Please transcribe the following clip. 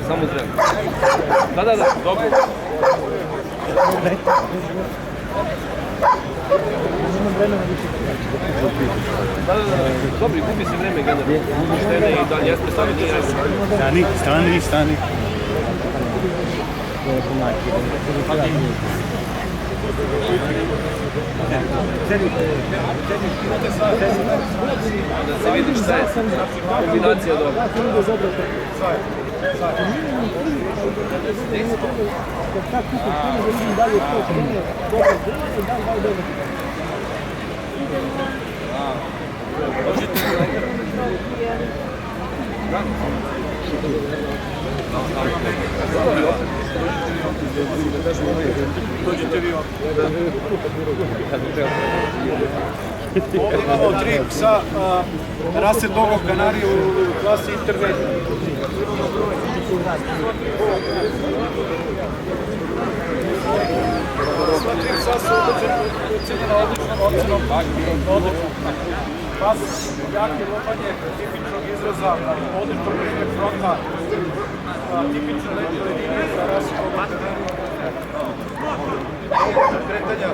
samo zrem. Da, dobro. Dobri, gubi se vreme generalno. Štene i dalje, jeste stani, nije jasno. Stani. Da se vidi šta je kombinacija dobra. Dođite vi ovdje imamo 3 psa rase Dogo Kanari u klasi internet. Sva 3 psa su ocenjena odličnom ocjenom. Pas, jake lopanje, tipičnog izraza, odlično primjer fronta, tipične leđe linije za rasu Dogo Kanari. Kretanja